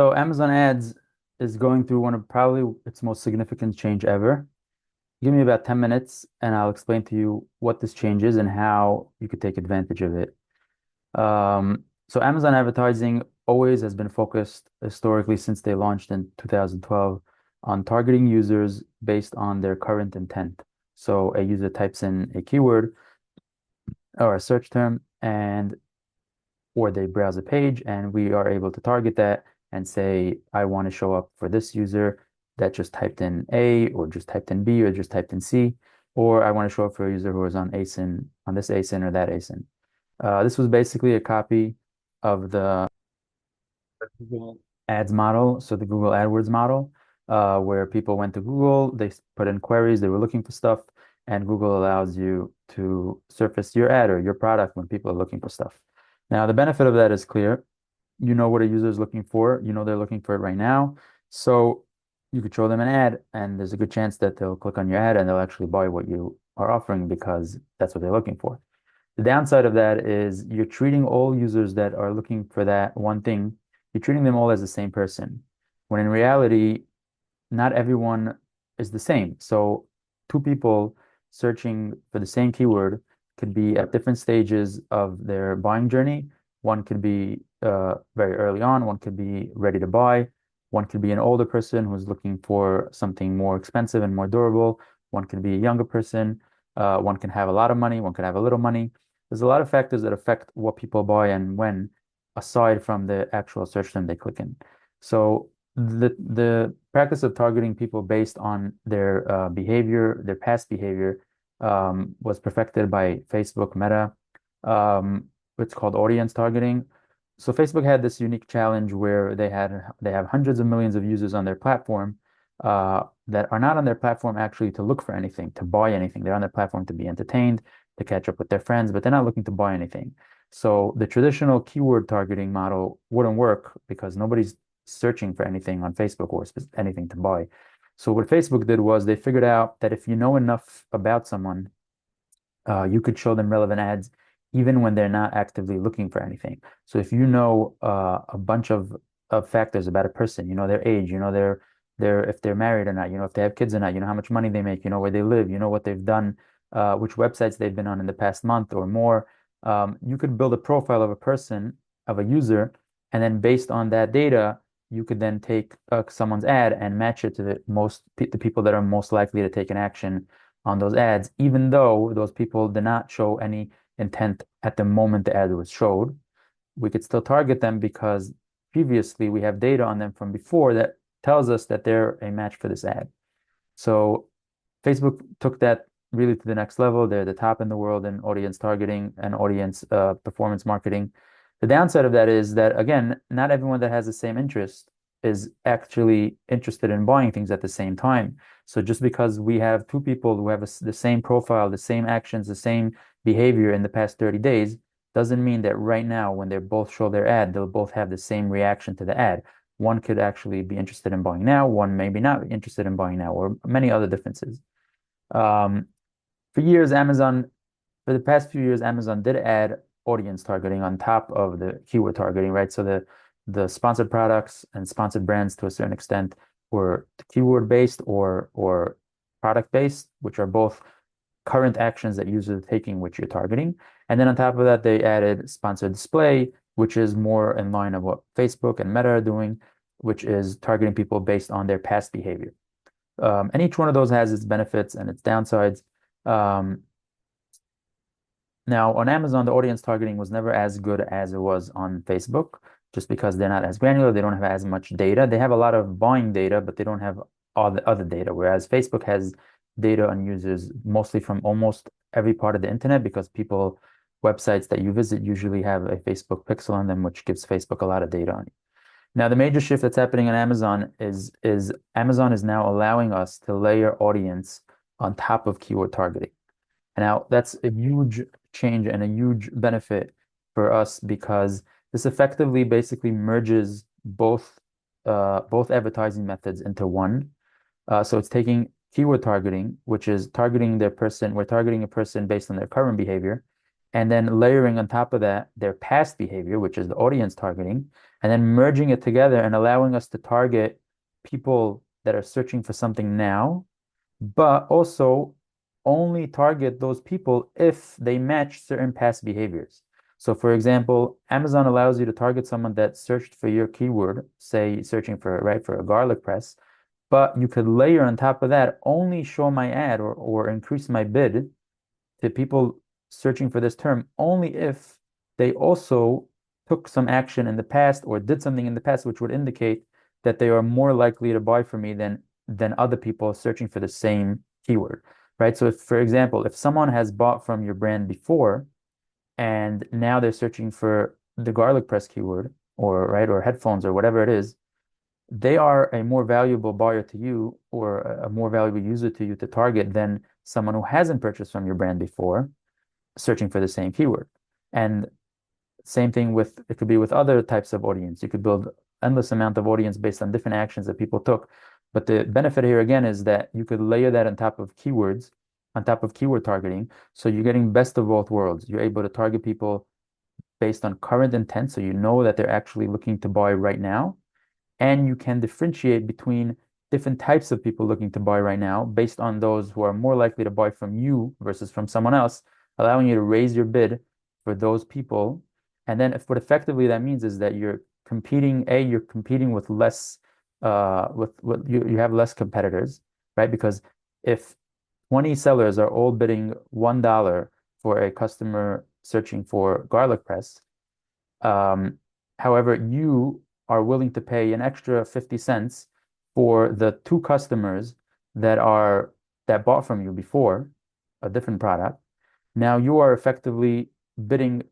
So Amazon Ads is going through one of probably its most significant change ever. Give me about 10 minutes and I'll explain to you what this change is and how you could take advantage of it. So Amazon advertising always has been focused historically since they launched in 2012 on targeting users based on their current intent. So a user types in a keyword or a search term and or they browse a page and we are able to target that and say, I want to show up for this user that just typed in A or just typed in B or just typed in C, or I want to show up for a user who is on ASIN, on this ASIN or that ASIN. This was basically a copy of the Google Ads model, so the Google AdWords model, where people went to Google, they put in queries, they were looking for stuff, and Google allows you to surface your ad or your product when people are looking for stuff. Now, the benefit of that is clear. You know what a user is looking for. You know they're looking for it right now. So you could show them an ad, and there's a good chance that they'll click on your ad and they'll actually buy what you are offering because that's what they're looking for. The downside of that is you're treating all users that are looking for that one thing, you're treating them all as the same person, when in reality, not everyone is the same. So two people searching for the same keyword could be at different stages of their buying journey. One could be very early on, one could be ready to buy, one could be an older person who's looking for something more expensive and more durable, one could be a younger person, one can have a lot of money, one could have a little money. There's a lot of factors that affect what people buy and when, aside from the actual search term they click in. So the practice of targeting people based on their behavior, their past behavior, was perfected by Facebook Meta. It's called audience targeting. So Facebook had this unique challenge where they have hundreds of millions of users on their platform that are not on their platform actually to look for anything, to buy anything. They're on their platform to be entertained, to catch up with their friends, but they're not looking to buy anything. So the traditional keyword targeting model wouldn't work because nobody's searching for anything on Facebook or anything to buy. So what Facebook did was they figured out that if you know enough about someone, you could show them relevant ads even when they're not actively looking for anything. So if you know a bunch of factors about a person, you know their age, you know their if they're married or not, you know if they have kids or not, you know how much money they make, you know where they live, you know what they've done, which websites they've been on in the past month or more, you could build a profile of a person, of a user, and then based on that data, you could then take someone's ad and match it to the people that are most likely to take an action on those ads, even though those people did not show any intent at the moment the ad was showed. We could still target them because previously we have data on them from before that tells us that they're a match for this ad. So Facebook took that really to the next level. They're the top in the world in audience targeting and audience performance marketing. The downside of that is that, again, not everyone that has the same interest is actually interested in buying things at the same time. So just because we have two people who have the same profile, the same actions, the same behavior in the past 30 days, doesn't mean that right now, when they both show their ad, they'll both have the same reaction to the ad. One could actually be interested in buying now, one maybe not interested in buying now, or many other differences. Um, for years, for the past few years, Amazon did add audience targeting on top of the keyword targeting, right? So the sponsored products and sponsored brands to a certain extent were keyword based or product based, which are both current actions that users are taking, which you're targeting. And then on top of that, they added sponsored display, which is more in line of what Facebook and Meta are doing, which is targeting people based on their past behavior. And each one of those has its benefits and its downsides. Um, Now, on Amazon, the audience targeting was never as good as it was on Facebook, just because they're not as granular. They don't have as much data. They have a lot of buying data, but they don't have all the other data. Whereas Facebook has data on users mostly from almost every part of the internet because websites that you visit usually have a Facebook pixel on them, which gives Facebook a lot of data on you. Now, the major shift that's happening on Amazon is Amazon is now allowing us to layer audience on top of keyword targeting. Now, that's a huge change and a huge benefit for us because this effectively basically merges both advertising methods into one. So it's taking keyword targeting, which is targeting their person. We're targeting a person based on their current behavior, and then layering on top of that their past behavior, which is the audience targeting, and then merging it together and allowing us to target people that are searching for something now, but also only target those people if they match certain past behaviors. So, for example, Amazon allows you to target someone that searched for your keyword, say searching for, right, for a garlic press, but you could layer on top of that only show my ad or increase my bid to people searching for this term only if they also took some action in the past or did something in the past which would indicate that they are more likely to buy from me than other people searching for the same keyword, right? So if, for example, if someone has bought from your brand before and now they're searching for the garlic press keyword or right or headphones or whatever it is, they are a more valuable buyer to you or a more valuable user to you to target than someone who hasn't purchased from your brand before searching for the same keyword. And same thing with it could be with other types of audience. You could build endless amount of audience based on different actions that people took. But the benefit here again is that you could layer that on top of keywords, on top of keyword targeting. So you're getting best of both worlds. You're able to target people based on current intent, so you know that they're actually looking to buy right now, and you can differentiate between different types of people looking to buy right now based on those who are more likely to buy from you versus from someone else, allowing you to raise your bid for those people. And then if what effectively that means is that you're competing with less with you have less competitors, right? Because if 20 sellers are all bidding $1 for a customer searching for garlic press, um, however, you are willing to pay an extra 50 cents for the two customers that bought from you before a different product. Now you are effectively bidding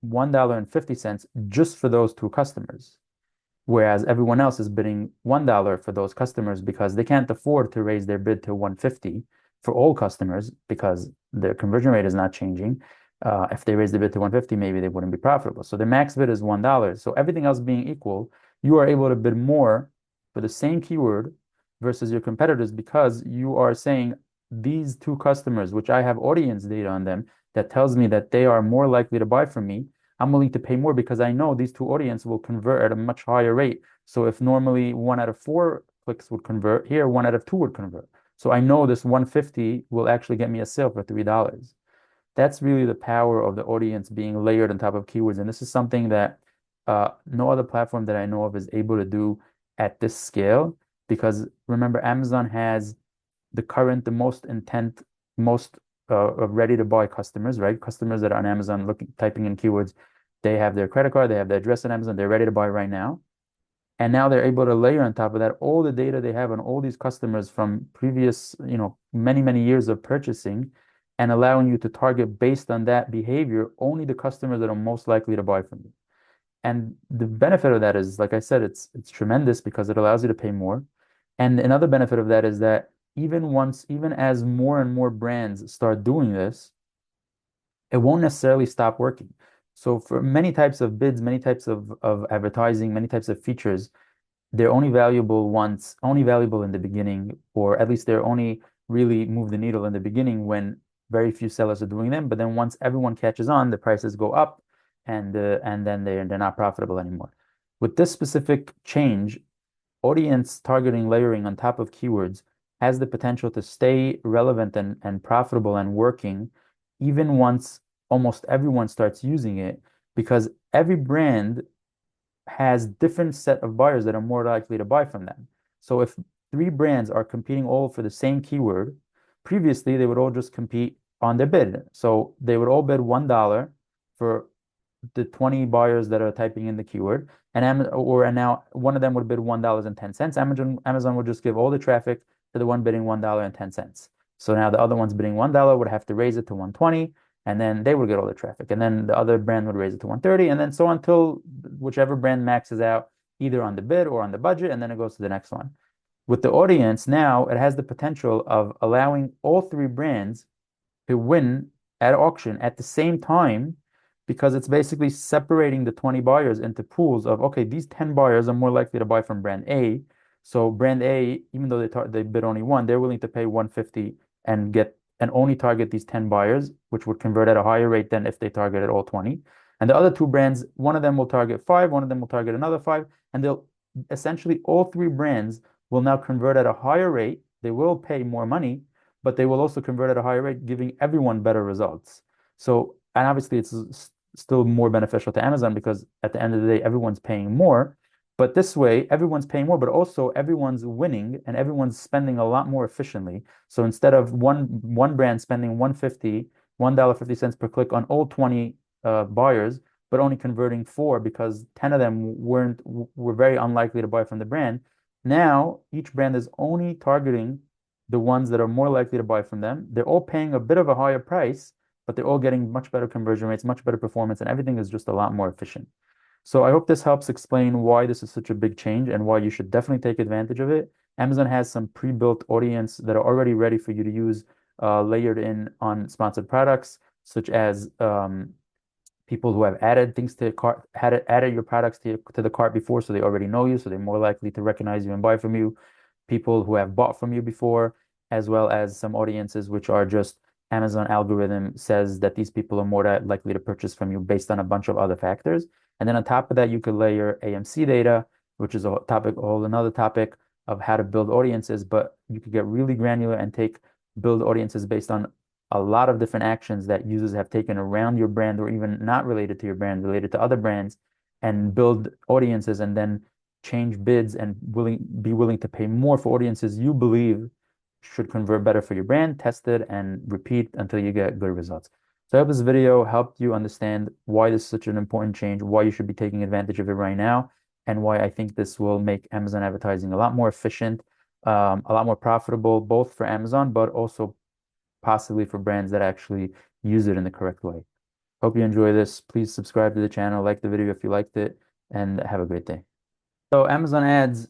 $1.50 just for those two customers, whereas everyone else is bidding $1 for those customers because they can't afford to raise their bid to 150 for all customers because their conversion rate is not changing. If they raise the bid to 150, maybe they wouldn't be profitable. So their max bid is $1. So everything else being equal, you are able to bid more for the same keyword versus your competitors because you are saying these two customers, which I have audience data on them that tells me that they are more likely to buy from me. I'm willing to pay more because I know these two audience will convert at a much higher rate. So if normally 1 out of 4 clicks would convert, here 1 out of 2 would convert. So I know this 150 will actually get me a sale for $3. That's really the power of the audience being layered on top of keywords. And this is something that no other platform that I know of is able to do at this scale. Because remember, Amazon has the most intent, most ready to buy customers, right? Customers that are on Amazon looking, typing in keywords, they have their credit card, they have their address on Amazon, they're ready to buy right now. And now they're able to layer on top of that all the data they have on all these customers from previous, many, many years of purchasing and allowing you to target based on that behavior only the customers that are most likely to buy from you. And the benefit of that is, like I said, it's tremendous because it allows you to pay more. And another benefit of that is that even as more and more brands start doing this, it won't necessarily stop working. So for many types of bids, many types of advertising, many types of features, they're only valuable in the beginning, or at least they're only really move the needle in the beginning when very few sellers are doing them. But then once everyone catches on, the prices go up and then they're not profitable anymore. With this specific change, audience targeting layering on top of keywords has the potential to stay relevant and profitable and working even once almost everyone starts using it because every brand has different set of buyers that are more likely to buy from them. So if 3 brands are competing all for the same keyword, previously they would all just compete on their bid. So they would all bid $1 for the 20 buyers that are typing in the keyword, and now one of them would bid $1.10. Amazon would just give all the traffic to the one bidding $1.10. So now the other one's bidding $1 would have to raise it to 120, and then they would get all the traffic. And then the other brand would raise it to 130, and then so on until whichever brand maxes out either on the bid or on the budget, and then it goes to the next one. With the audience, now it has the potential of allowing all 3 brands to win at auction at the same time because it's basically separating the 20 buyers into pools of, okay, these 10 buyers are more likely to buy from brand A. So brand A, even though they bid only one, they're willing to pay 150 and get and only target these 10 buyers, which would convert at a higher rate than if they targeted all 20. And the other two brands, one of them will target 5, one of them will target another 5, and they'll essentially all three brands will now convert at a higher rate. They will pay more money, but they will also convert at a higher rate, giving everyone better results. So, and obviously it's still more beneficial to Amazon because at the end of the day, everyone's paying more. But this way, everyone's paying more, but also everyone's winning and everyone's spending a lot more efficiently. So instead of one brand spending $1.50 per click on all 20 buyers, but only converting 4 because 10 of them were very unlikely to buy from the brand. Now each brand is only targeting the ones that are more likely to buy from them. They're all paying a bit of a higher price, but they're all getting much better conversion rates, much better performance, and everything is just a lot more efficient. So I hope this helps explain why this is such a big change and why you should definitely take advantage of it. Amazon has some pre-built audience that are already ready for you to use, layered in on sponsored products, such as people who have added things to the cart, had added your products to the cart before, so they already know you, so they're more likely to recognize you and buy from you. People who have bought from you before, as well as some audiences which are just Amazon algorithm says that these people are more likely to purchase from you based on a bunch of other factors. And then on top of that, you could layer AMC data, which is a whole another topic of how to build audiences, but you could get really granular and build audiences based on a lot of different actions that users have taken around your brand or even not related to your brand, related to other brands, and build audiences and then change bids and be willing to pay more for audiences you believe should convert better for your brand, test it, and repeat until you get good results. So I hope this video helped you understand why this is such an important change, why you should be taking advantage of it right now, and why I think this will make Amazon advertising a lot more efficient, a lot more profitable, both for Amazon, but also possibly for brands that actually use it in the correct way. Hope you enjoy this. Please subscribe to the channel, like the video if you liked it, and have a great day. So Amazon ads